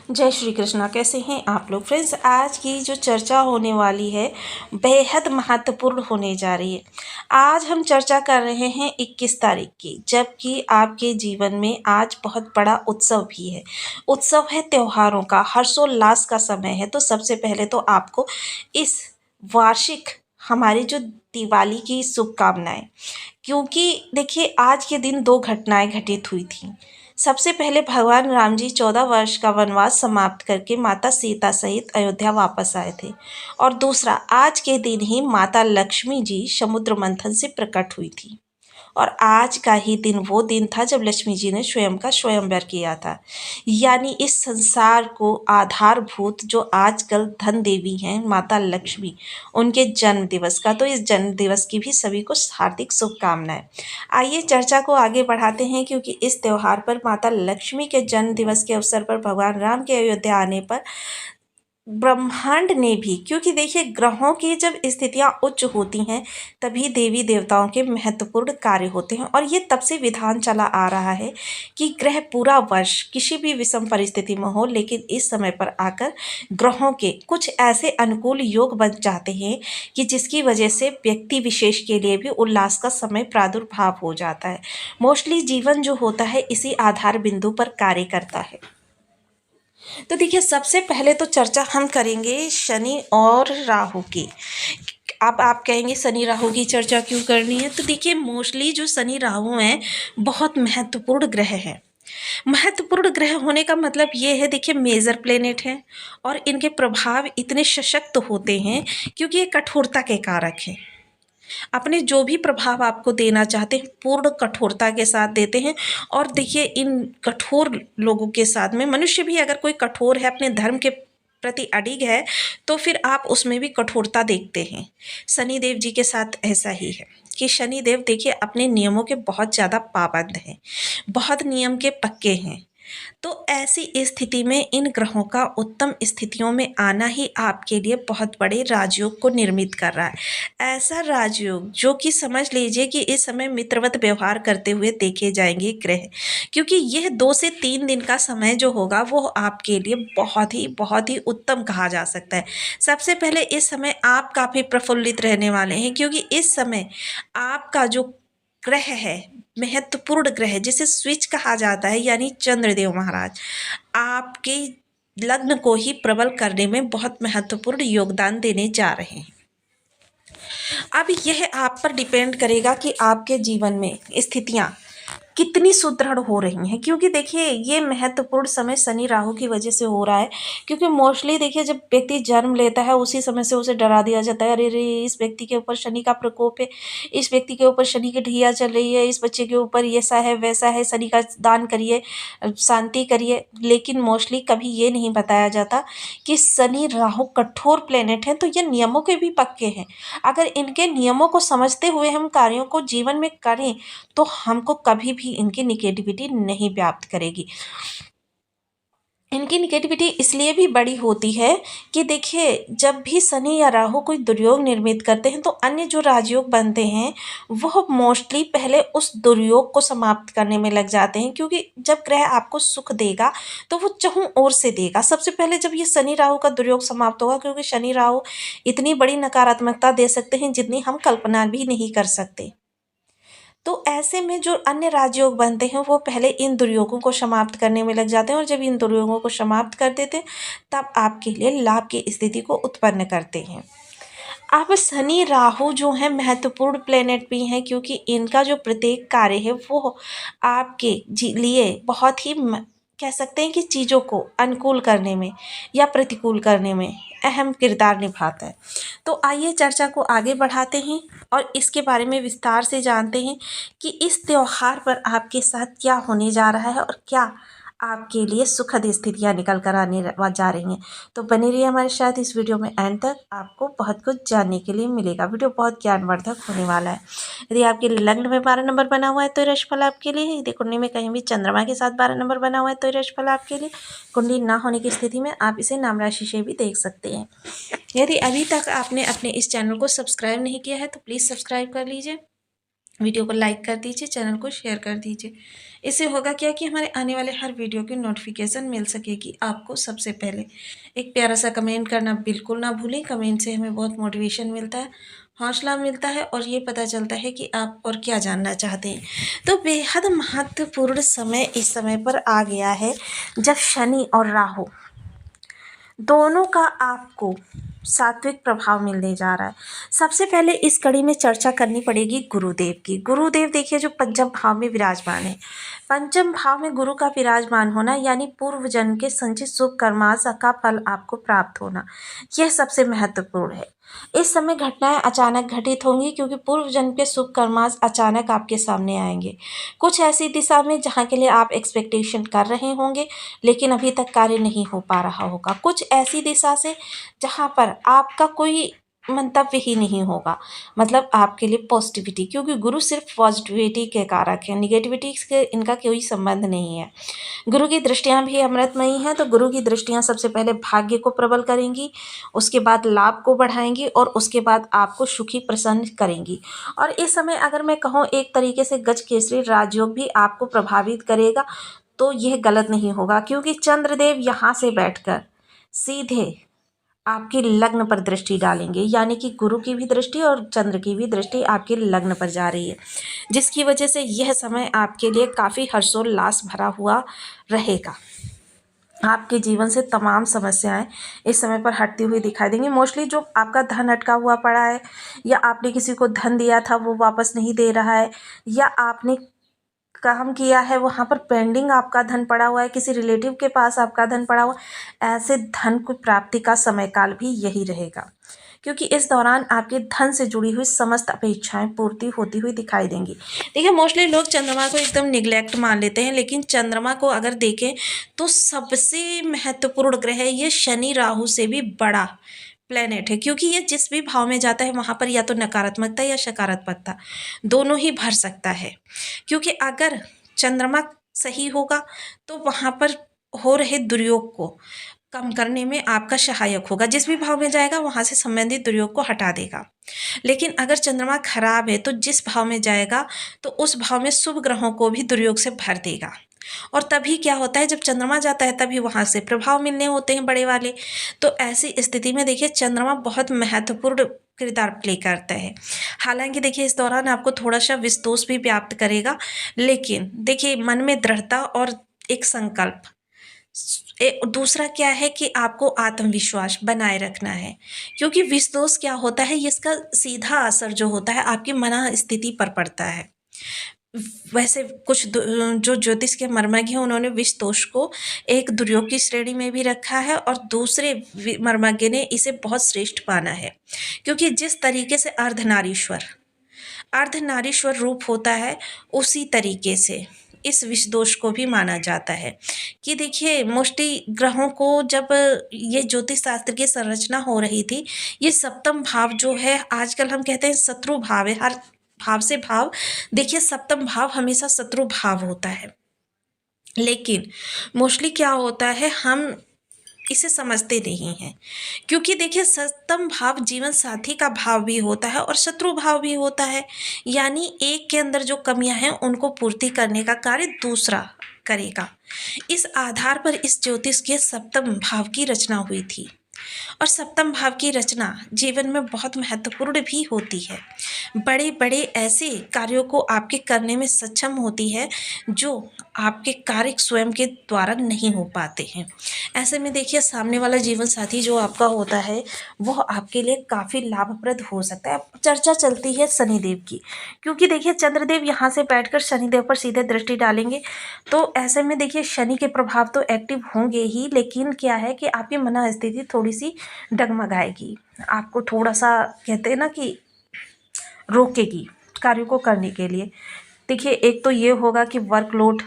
जय श्री कृष्णा। कैसे हैं आप लोग फ्रेंड्स। आज की जो चर्चा होने वाली है बेहद महत्वपूर्ण होने जा रही है। आज हम चर्चा कर रहे हैं 21 तारीख की, जबकि आपके जीवन में आज बहुत बड़ा उत्सव भी है। उत्सव है त्योहारों का, हर्षोल्लास का समय है। तो सबसे पहले तो आपको इस वार्षिक हमारी जो दिवाली की शुभकामनाएं, क्योंकि देखिए आज के दिन दो घटनाएं घटित हुई थी। सबसे पहले भगवान राम जी 14 वर्ष का वनवास समाप्त करके माता सीता सहित अयोध्या वापस आए थे। और दूसरा, आज के दिन ही माता लक्ष्मी जी समुद्र मंथन से प्रकट हुई थी। और आज का ही दिन वो दिन था जब लक्ष्मी जी ने स्वयं का स्वयंवर किया था। यानी इस संसार को आधारभूत जो आजकल धन देवी हैं माता लक्ष्मी, उनके जन्म दिवस का, तो इस जन्म दिवस की भी सभी को हार्दिक शुभकामनाएं। आइए चर्चा को आगे बढ़ाते हैं, क्योंकि इस त्यौहार पर माता लक्ष्मी के जन्म दिवस के अवसर पर भगवान राम के अयोध्या आने पर ब्रह्मांड ने भी, क्योंकि देखिए ग्रहों की जब स्थितियां उच्च होती हैं तभी देवी देवताओं के महत्वपूर्ण कार्य होते हैं। और ये तब से विधान चला आ रहा है कि ग्रह पूरा वर्ष किसी भी विषम परिस्थिति में हो, लेकिन इस समय पर आकर ग्रहों के कुछ ऐसे अनुकूल योग बन जाते हैं कि जिसकी वजह से व्यक्ति विशेष के लिए भी उल्लास का समय प्रादुर्भाव हो जाता है। मोस्टली जीवन जो होता है इसी आधार बिंदु पर कार्य करता है। तो देखिए सबसे पहले तो चर्चा हम करेंगे शनि और राहु की। अब आप कहेंगे शनि राहु की चर्चा क्यों करनी है। तो देखिए मोस्टली जो शनि राहु हैं बहुत महत्वपूर्ण ग्रह हैं। महत्वपूर्ण ग्रह होने का मतलब ये है, देखिए मेजर प्लेनेट हैं और इनके प्रभाव इतने सशक्त होते हैं क्योंकि ये कठोरता के कारक हैं। अपने जो भी प्रभाव आपको देना चाहते हैं पूर्ण कठोरता के साथ देते हैं। और देखिए इन कठोर लोगों के साथ में मनुष्य भी अगर कोई कठोर है, अपने धर्म के प्रति अडिग है, तो फिर आप उसमें भी कठोरता देखते हैं। शनिदेव जी के साथ ऐसा ही है कि शनिदेव देखिए अपने नियमों के बहुत ज़्यादा पाबंद हैं, बहुत नियम के पक्के हैं। तो ऐसी स्थिति में इन ग्रहों का उत्तम स्थितियों में आना ही आपके लिए बहुत बड़े राजयोग को निर्मित कर रहा है। ऐसा राजयोग जो कि समझ लीजिए कि इस समय मित्रवत व्यवहार करते हुए देखे जाएंगे ग्रह, क्योंकि यह 2 से 3 दिन का समय जो होगा वो आपके लिए बहुत ही उत्तम कहा जा सकता है। सबसे पहले इस समय आप काफ़ी प्रफुल्लित रहने वाले हैं, क्योंकि इस समय आपका जो ग्रह है, महत्वपूर्ण ग्रह जिसे स्विच कहा जाता है, यानी चंद्रदेव महाराज आपके लग्न को ही प्रबल करने में बहुत महत्वपूर्ण योगदान देने जा रहे हैं। अब यह आप पर डिपेंड करेगा कि आपके जीवन में स्थितियां कितनी सुदृढ़ हो रही हैं, क्योंकि देखिए ये महत्वपूर्ण समय शनि राहु की वजह से हो रहा है। क्योंकि मोस्टली देखिए जब व्यक्ति जन्म लेता है उसी समय से उसे डरा दिया जाता है, अरे रे इस व्यक्ति के ऊपर शनि का प्रकोप है, इस व्यक्ति के ऊपर शनि की ढैया चल रही है, इस बच्चे के ऊपर ऐसा है वैसा है, शनि का दान करिए, शांति करिए। लेकिन मोस्टली कभी ये नहीं बताया जाता कि शनि राहु कठोर प्लेनेट हैं, तो ये नियमों के भी पक्के हैं। अगर इनके नियमों को समझते हुए हम कार्यों को जीवन में करें तो हमको कभी भी इनकी निगेटिविटी नहीं व्याप्त करेगी। इनकी निगेटिविटी इसलिए भी बड़ी होती है कि देखिए जब भी शनि या राहु कोई दुर्योग निर्मित करते हैं तो अन्य जो राजयोग बनते हैं वह मोस्टली पहले उस दुर्योग को समाप्त करने में लग जाते हैं। क्योंकि जब ग्रह आपको सुख देगा तो वो चहुं ओर से देगा। सबसे पहले जब ये शनि राहु का दुर्योग समाप्त होगा, क्योंकि शनि राहु इतनी बड़ी नकारात्मकता दे सकते हैं जितनी हम कल्पना भी नहीं कर सकते। तो ऐसे में जो अन्य राजयोग बनते हैं वो पहले इन दुर्योगों को समाप्त करने में लग जाते हैं, और जब इन दुर्योगों को समाप्त कर देते हैं तब आपके लिए लाभ की स्थिति को उत्पन्न करते हैं। अब शनि राहु जो है महत्वपूर्ण प्लेनेट भी हैं, क्योंकि इनका जो प्रत्येक कार्य है वो आपके लिए बहुत ही कह सकते हैं कि चीज़ों को अनुकूल करने में या प्रतिकूल करने में अहम किरदार निभाता है। तो आइए चर्चा को आगे बढ़ाते हैं और इसके बारे में विस्तार से जानते हैं कि इस त्योहार पर आपके साथ क्या होने जा रहा है और क्या आपके लिए सुखद स्थितियाँ निकल कर आने जा रही हैं। तो बने रहिए हमारे साथ इस वीडियो में एंड तक, आपको बहुत कुछ जानने के लिए मिलेगा। वीडियो बहुत ज्ञानवर्धक होने वाला है। यदि आपके लग्न में 12 नंबर बना हुआ है तो राशिफल आपके लिए। यदि कुंडली में कहीं भी चंद्रमा के साथ 12 नंबर बना हुआ है तो राशिफल आपके लिए। कुंडली ना होने की स्थिति में आप इसे नाम राशि से भी देख सकते हैं। यदि अभी तक आपने अपने इस चैनल को सब्सक्राइब नहीं किया है तो प्लीज़ सब्सक्राइब कर लीजिए वीडियो को लाइक कर दीजिए, चैनल को शेयर कर दीजिए। इससे होगा क्या कि हमारे आने वाले हर वीडियो की नोटिफिकेशन मिल सकेगी आपको सबसे पहले। एक प्यारा सा कमेंट करना बिल्कुल ना भूलें। कमेंट से हमें बहुत मोटिवेशन मिलता है, हौसला मिलता है और ये पता चलता है कि आप और क्या जानना चाहते हैं। तो बेहद महत्वपूर्ण समय इस समय पर आ गया है जब शनि और राहु दोनों का आपको सात्विक प्रभाव मिलने जा रहा है। सबसे पहले इस कड़ी में चर्चा करनी पड़ेगी गुरुदेव की। गुरुदेव देखिए जो पंचम भाव में विराजमान है। पंचम भाव में गुरु का विराजमान होना यानी पूर्व जन्म के संचित शुभ कर्मास का फल आपको प्राप्त होना, यह सबसे महत्वपूर्ण है। इस समय घटनाएं अचानक घटित होंगी क्योंकि पूर्व जन्म के शुभ कर्मास अचानक आपके सामने आएंगे। कुछ ऐसी दिशा में जहाँ के लिए आप एक्सपेक्टेशन कर रहे होंगे लेकिन अभी तक कार्य नहीं हो पा रहा होगा। कुछ ऐसी दिशा से जहाँ पर आपका कोई मंतव्य ही नहीं होगा, मतलब आपके लिए पॉजिटिविटी, क्योंकि गुरु सिर्फ पॉजिटिविटी के कारक हैं, निगेटिविटी से इनका कोई संबंध नहीं है। गुरु की दृष्टियां भी अमृतमयी हैं, तो गुरु की दृष्टियां सबसे पहले भाग्य को प्रबल करेंगी, उसके बाद लाभ को बढ़ाएंगी और उसके बाद आपको सुखी प्रसन्न करेंगी। और इस समय अगर मैं कहूँ एक तरीके से गज केसरी राजयोग भी आपको प्रभावित करेगा तो यह गलत नहीं होगा, क्योंकि चंद्रदेव यहाँ से बैठकर सीधे आपकी लग्न पर दृष्टि डालेंगे, यानी कि गुरु की भी दृष्टि और चंद्र की भी दृष्टि आपके लग्न पर जा रही है, जिसकी वजह से यह समय आपके लिए काफ़ी हर्षोल्लास भरा हुआ रहेगा। आपके जीवन से तमाम समस्याएं इस समय पर हटती हुई दिखाई देंगी। मोस्टली जो आपका धन अटका हुआ पड़ा है या आपने किसी को धन दिया था वो वापस नहीं दे रहा है, या आपने काम किया है वहाँ पर पेंडिंग आपका धन पड़ा हुआ है, किसी रिलेटिव के पास आपका धन पड़ा हुआ, ऐसे धन को प्राप्ति का समय काल भी यही रहेगा, क्योंकि इस दौरान आपके धन से जुड़ी हुई समस्त अपेक्षाएं पूर्ति होती हुई दिखाई देंगी। देखिए मोस्टली लोग चंद्रमा को एकदम निग्लेक्ट मान लेते हैं, लेकिन चंद्रमा को अगर देखें तो सबसे महत्वपूर्ण ग्रह है ये, शनि राहु से भी बड़ा प्लेनेट है, क्योंकि ये जिस भी भाव में जाता है वहाँ पर या तो नकारात्मकता या सकारात्मकता दोनों ही भर सकता है। क्योंकि अगर चंद्रमा सही होगा तो वहाँ पर हो रहे दुर्योग को कम करने में आपका सहायक होगा, जिस भी भाव में जाएगा वहाँ से संबंधित दुर्योग को हटा देगा। लेकिन अगर चंद्रमा खराब है तो जिस भाव में जाएगा तो उस भाव में शुभ ग्रहों को भी दुर्योग से भर देगा। और तभी क्या होता है, जब चंद्रमा जाता है तभी वहाँ से प्रभाव मिलने होते हैं बड़े वाले। तो ऐसी स्थिति में देखिए चंद्रमा बहुत महत्वपूर्ण किरदार प्ले करता है। हालांकि देखिए इस दौरान आपको थोड़ा सा विस्तोष भी व्याप्त करेगा, लेकिन देखिए मन में दृढ़ता और एक संकल्प, दूसरा क्या है कि आपको आत्मविश्वास बनाए रखना है, क्योंकि विषदोष क्या होता है, इसका सीधा असर जो होता है आपकी मन स्थिति पर पड़ता है। वैसे कुछ जो ज्योतिष के मर्मज्ञ हैं उन्होंने विष दोष को एक दुर्योग की श्रेणी में भी रखा है, और दूसरे मर्मज्ञ ने इसे बहुत श्रेष्ठ माना है, क्योंकि जिस तरीके से अर्धनारीश्वर रूप होता है उसी तरीके से इस विष दोष को भी माना जाता है। कि देखिए मोस्टली ग्रहों को जब ये ज्योतिष शास्त्र की संरचना हो रही थी, ये सप्तम भाव जो है आजकल हम कहते हैं शत्रु भाव है, हर भाव से भाव, देखिए सप्तम भाव हमेशा शत्रु भाव होता है। लेकिन मोस्टली क्या होता है, हम इसे समझते नहीं हैं, क्योंकि देखिए सप्तम भाव जीवन साथी का भाव भी होता है और शत्रु भाव भी होता है, यानी एक के अंदर जो कमियां हैं उनको पूर्ति करने का कार्य दूसरा करेगा। इस आधार पर इस ज्योतिष के सप्तम भाव की रचना हुई थी, और सप्तम भाव की रचना जीवन में बहुत महत्वपूर्ण भी होती है। बड़े बड़े ऐसे कार्यों को आपके करने में सक्षम होती है जो आपके कार्य स्वयं के द्वारा नहीं हो पाते हैं। ऐसे में देखिए सामने वाला जीवन साथी जो आपका होता है वह आपके लिए काफ़ी लाभप्रद हो सकता है। चर्चा चलती है शनिदेव की, क्योंकि देखिए चंद्रदेव यहाँ से बैठकर शनिदेव पर सीधे दृष्टि डालेंगे, तो ऐसे में देखिए शनि के प्रभाव तो एक्टिव होंगे ही, लेकिन क्या है कि आपकी मन स्थिति थोड़ी सी डगमगाएगी, आपको थोड़ा सा कहते हैं ना कि रोकेगी कार्यों को करने के लिए। देखिए एक तो ये होगा कि वर्कलोड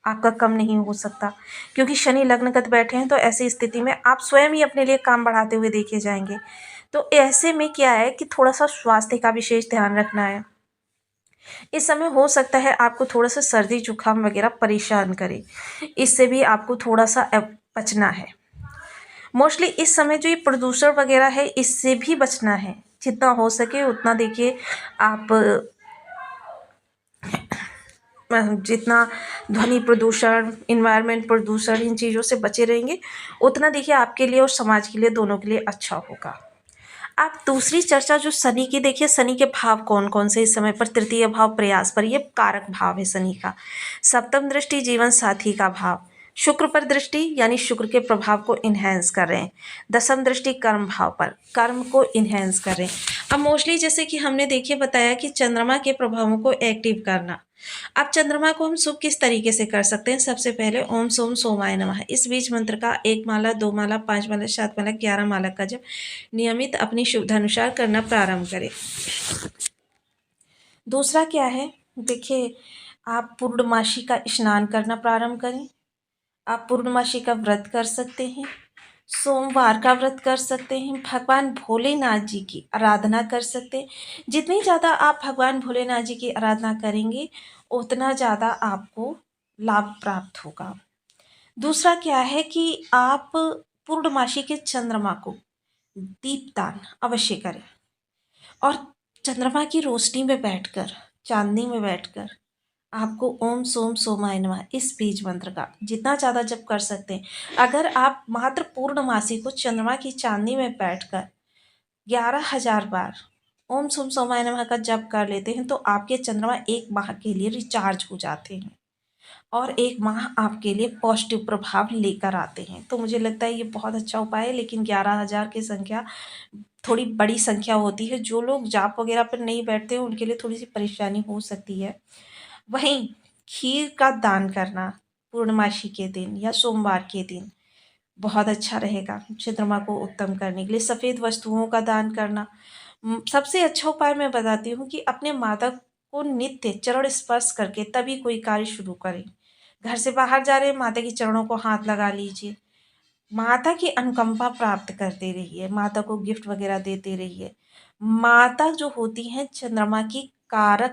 आपका कम नहीं हो सकता, क्योंकि शनि लग्नगत बैठे हैं, तो ऐसी स्थिति में आप स्वयं ही अपने लिए काम बढ़ाते हुए देखे जाएंगे। तो ऐसे में क्या है कि थोड़ा सा स्वास्थ्य का विशेष ध्यान रखना है। इस समय हो सकता है आपको थोड़ा सा सर्दी जुकाम वगैरह परेशान करे, इससे भी आपको थोड़ा सा बचना है। मोस्टली इस समय जो ये प्रदूषण वगैरह है इससे भी बचना है, जितना हो सके उतना देखिए आप जितना ध्वनि प्रदूषण, इन्वायरमेंट प्रदूषण, इन चीज़ों से बचे रहेंगे, उतना देखिए आपके लिए और समाज के लिए, दोनों के लिए अच्छा होगा। अब दूसरी चर्चा जो शनि की, देखिए शनि के भाव कौन कौन से इस समय पर। तृतीय भाव प्रयास पर, ये कारक भाव है शनि का। सप्तम दृष्टि जीवन साथी का भाव। शुक्र पर दृष्टि यानी शुक्र के प्रभाव को इन्हेंस कर रहे हैं। दसम दृष्टि कर्म भाव पर, कर्म को इन्हेंस कर रहे हैं। अब मोस्टली जैसे कि हमने देखिए बताया कि चंद्रमा के प्रभावों को एक्टिव करना। अब चंद्रमा को हम शुभ किस तरीके से कर सकते हैं। सबसे पहले ओम सोम सोमाय नमः इस बीज मंत्र का 1 माला, 2 माला, 5 माला, 7 माला, 11 माला का जब नियमित अपनी शुद्धानुसार करना प्रारंभ करें। दूसरा क्या है, देखिए आप पूर्णमासी का स्नान करना प्रारंभ करें। आप पूर्णमासी का व्रत कर सकते हैं, सोमवार का व्रत कर सकते हैं, भगवान भोलेनाथ जी की आराधना कर सकते हैं। जितनी ज़्यादा आप भगवान भोलेनाथ जी की आराधना करेंगे, उतना ज़्यादा आपको लाभ प्राप्त होगा। दूसरा क्या है कि आप पूर्णमासी के चंद्रमा को दीपदान अवश्य करें, और चंद्रमा की रोशनी में बैठकर, चांदनी में बैठकर आपको ओम सोम सोमाय नमः इस बीज मंत्र का जितना ज़्यादा जप कर सकते हैं। अगर आप मात्र पूर्णमासी को चंद्रमा की चांदनी में बैठकर 11,000 बार ओम सोम सोमाय नमः का जप कर लेते हैं, तो आपके चंद्रमा 1 माह के लिए रिचार्ज हो जाते हैं और 1 माह आपके लिए पॉजिटिव प्रभाव लेकर आते हैं। तो मुझे लगता है ये बहुत अच्छा उपाय है, लेकिन 11,000 की संख्या थोड़ी बड़ी संख्या होती है। जो लोग जाप वगैरह पर नहीं बैठते हैं, उनके लिए थोड़ी सी परेशानी हो सकती है। वहीं खीर का दान करना पूर्णमासी के दिन या सोमवार के दिन बहुत अच्छा रहेगा चंद्रमा को उत्तम करने के लिए। सफ़ेद वस्तुओं का दान करना। सबसे अच्छा उपाय मैं बताती हूँ कि अपने माता को नित्य चरण स्पर्श करके तभी कोई कार्य शुरू करें। घर से बाहर जा रहे हैं, माता के चरणों को हाथ लगा लीजिए। माता की अनुकंपा प्राप्त करते रहिए, माता को गिफ्ट वगैरह देते रहिए। माता जो होती हैं चंद्रमा की कारक